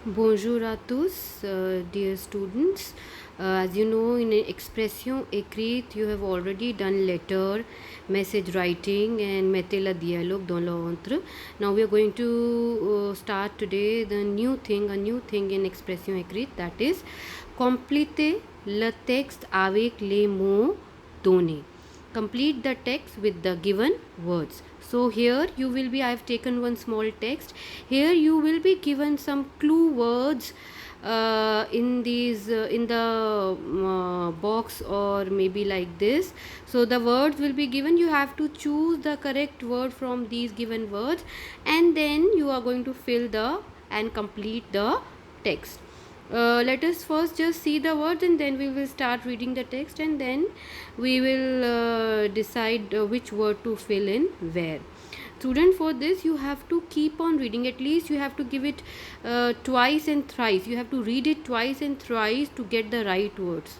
Bonjour à tous, dear students. As you know, in expression écrite, you have already done letter, message writing, and mettez le dialogue dans l'autre. Now we are going to start today a new thing in expression écrite, that is compléter le texte avec les mots donnés. Complete the text with the given words. So here you will be, I have taken one small text. Here you will be given some clue words in the box, or maybe like this. So the words will be given, you have to choose the correct word from these given words, and then you are going to fill the and complete the text. Let us first just see the words, and then we will start reading the text, and then we will decide which word to fill in where. Student, for this you have to keep on reading. At least you have to give it twice and thrice. You have to read it twice and thrice to get the right words.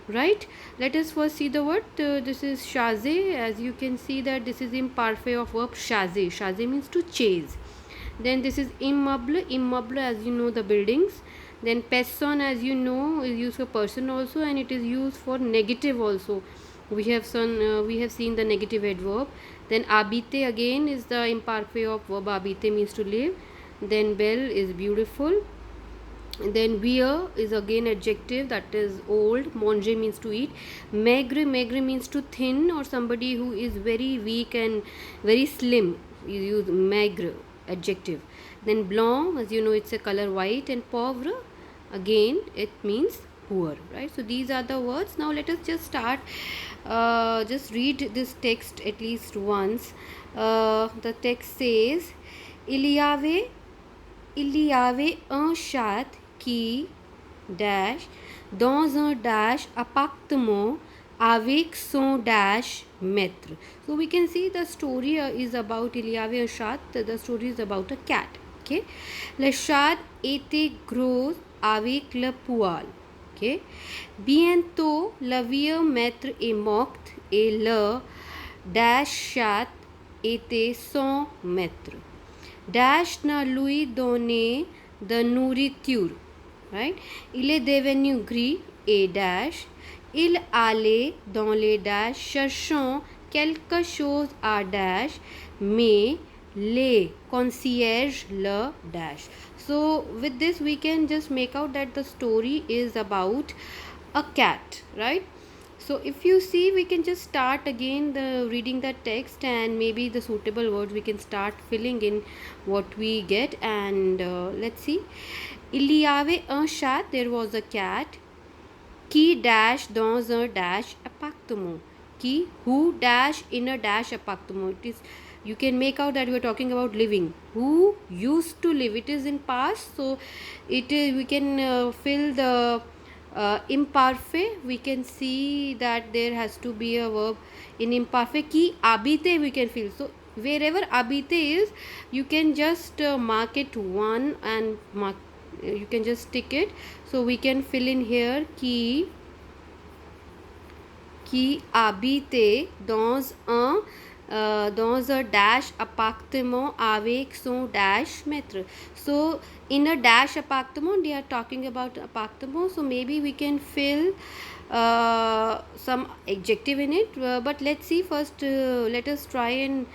Right, let us first see the word. This is chaser. As you can see that this is imperfect of verb chaser. Chaser means to chase. Then this is immeuble. Immeuble, as you know, the buildings. Then person, as you know, is used for person also, and it is used for negative also. We have seen the negative adverb. Then habiter again is the imperfect of verb habiter, means to live. Then belle is beautiful. Then wear is again adjective, that is old. Manger means to eat. Maigre means to thin, or somebody who is very weak and very slim. You use maigre adjective. Then blanc, as you know, it's a color white. And pauvre, again it means poor, right? So these are the words. Now let us just start. Just read this text at least once. The text says, il y avait un chat qui dash dans un dash appartement avec son dash maître. So we can see the story is about il y avait un chat. The story is about a cat. Okay, le chat était gros avec le poil. Okay, bientôt le vieux maître est mort et le dash chat était son maître. Dash n'a lui donné de nourriture, right? Il est devenu gris et dash. Il allait dans les dash cherchant quelque chose à dash, mais les concierges le dash. So with this we can just make out that the story is about a cat, right? So if you see, we can just start again the reading the text, and maybe the suitable words we can start filling in what we get. And let's see. Il y avait un chat, there was a cat, qui dash dans un dash appartement. Qui, who dash in a dash appartement. It is, you can make out that we are talking about living. Who used to live. It is in past, so it is, we can fill the imperfect. We can see that there has to be a verb in imperfect. Ki habite we can fill. So wherever habite is, you can just mark it one, and mark, you can just stick it. So we can fill in here qui habite dans un dash appartement avec son dash maître. So in a dash appartement, they are talking about appartement, so maybe we can fill some adjective in it, but let's see first. Let us try and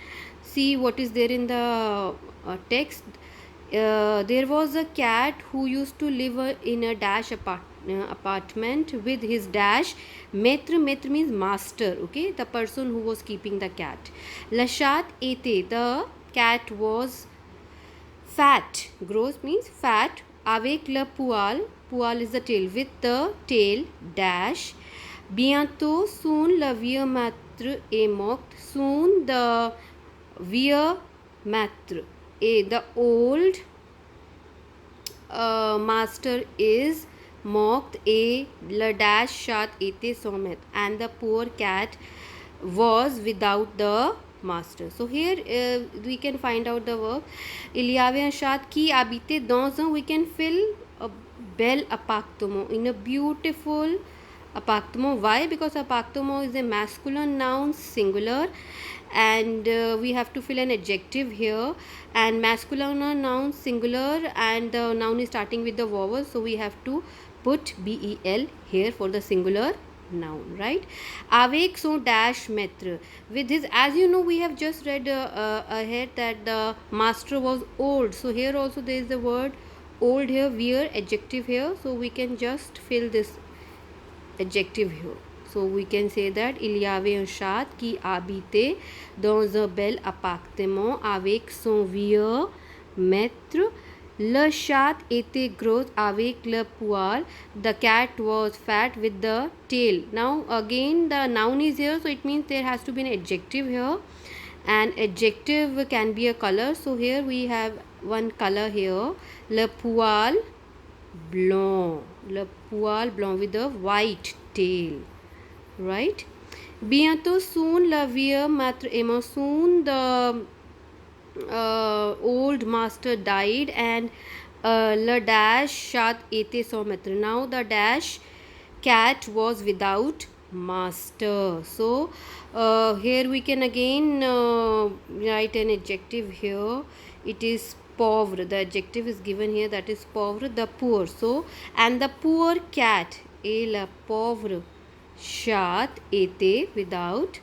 see what is there in the text. There was a cat who used to live in a dash apartment with his dash maître. Maître means master, okay, the person who was keeping the cat. Le chat était, the cat was fat. Gross means fat. Avec le poil, poil is the tail, with the tail dash. Bientôt, soon, le vieux maître est mort. Soon, the vieux maître, the old master is mocked. Le dash chat était son maître, and the poor cat was without the master. So here we can find out the verb. Il y avait un chat qui habitait dans un, we can fill a bel appartement, in a beautiful appartement. Why? Because appartement is a masculine noun, singular, and we have to fill an adjective here, and masculine noun singular, and the noun is starting with the vowel, so we have to put bel here for the singular noun, right? Avec son dash maître, with his, as you know, we have just read ahead that the master was old, so here also there is the word old here, where adjective here, so we can just fill this adjective here. So we can say that il y avait un chat qui habitait dans un bel appartement avec son vieux maître. Le chat était gros avec le poil. The cat was fat with the tail. Now again the noun is here, so it means there has to be an adjective here, and adjective can be a color. So here we have one color here, le poil blanc, le poil blanc with a white tail, right? Bientôt, soon, la vieux maître est mort. Soon the old master died, and le dash chat était son maître. Now the dash cat was without master. So here we can again write an adjective here. It is pauvre. The adjective is given here, that is pauvre, the poor. So, and the poor cat, et la pauvre chat était without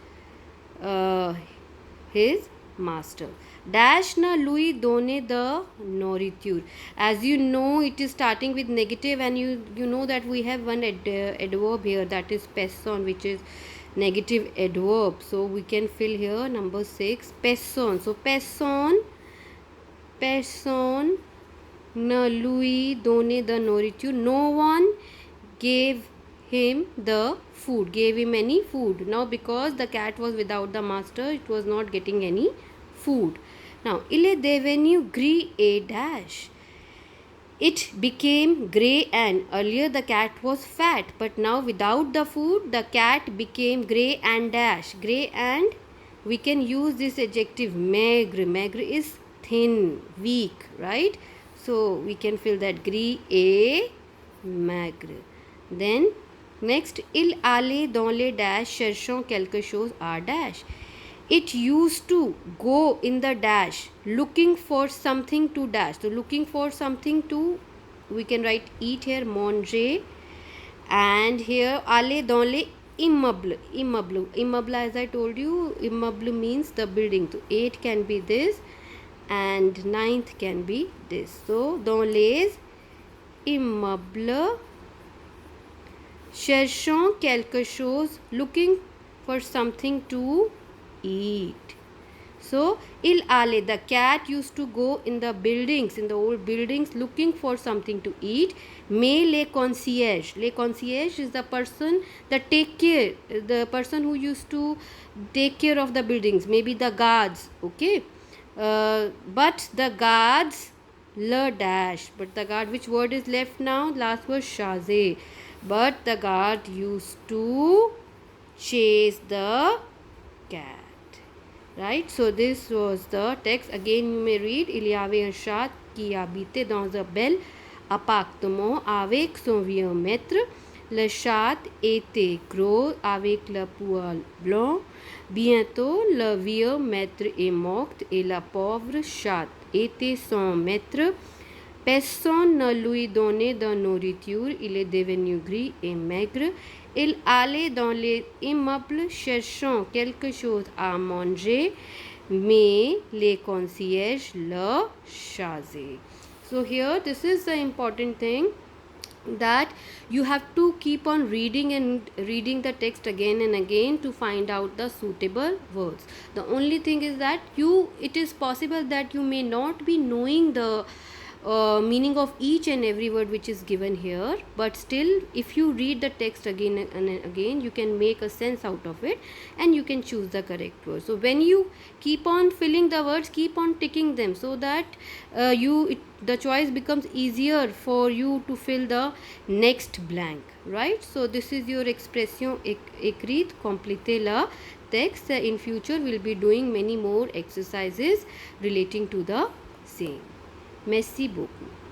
his master. Dash na lui donne the nourriture. As you know, it is starting with negative, and you know that we have one adverb here, that is person, which is negative adverb. So we can fill here number 6, person. So person ne lui donne the nourriture. No one gave him the food, gave him any food. Now because the cat was without the master, it was not getting any food. Now il est devenu gris et dash. It became grey, and earlier the cat was fat, but now without the food the cat became grey and dash. Grey, and we can use this adjective maigre. Maigre is thin, weak, right? So we can fill that, gris et maigre. Then next, il allait dans les dash cherchant quelque chose à dash. It used to go in the dash looking for something to dash. So looking for something to, we can write eat here, manger, and here aller dans les immeubles. Immeuble, as I told you, immeuble means the building. So 8 can be this, and 9th can be this. So dans les immeubles cherchant quelque chose, looking for something to eat. So il allait, the cat used to go in the buildings, in the old buildings, looking for something to eat. Mais les concierges is the person that take care, the person who used to take care of the buildings, maybe the guards, okay? But the guards, le dash, but the guard, which word is left now? Last word, chaser. But the guard used to chase the cat, right? So this was the text. Again you may read, il y avait un chat qui habitait dans un bel appartement avec son vieux maître. Le chat était gros avec le poil blanc. Bientôt le vieux maître est mort et la pauvre chatte était son maître. Personne ne lui donnait de nourriture, il est devenu gris et maigre. Il allait dans les immeubles cherchant quelque chose à manger, mais les concierges le chassaient. So here, this is the important thing, that you have to keep on reading and reading the text again and again to find out the suitable words. The only thing is that it is possible that you may not be knowing the meaning of each and every word which is given here, but still if you read the text again and again, you can make a sense out of it and you can choose the correct word. So when you keep on filling the words, keep on ticking them, so that the choice becomes easier for you to fill the next blank, right? So this is your expression écrite, complétez la text. In future we'll be doing many more exercises relating to the same. Merci beaucoup.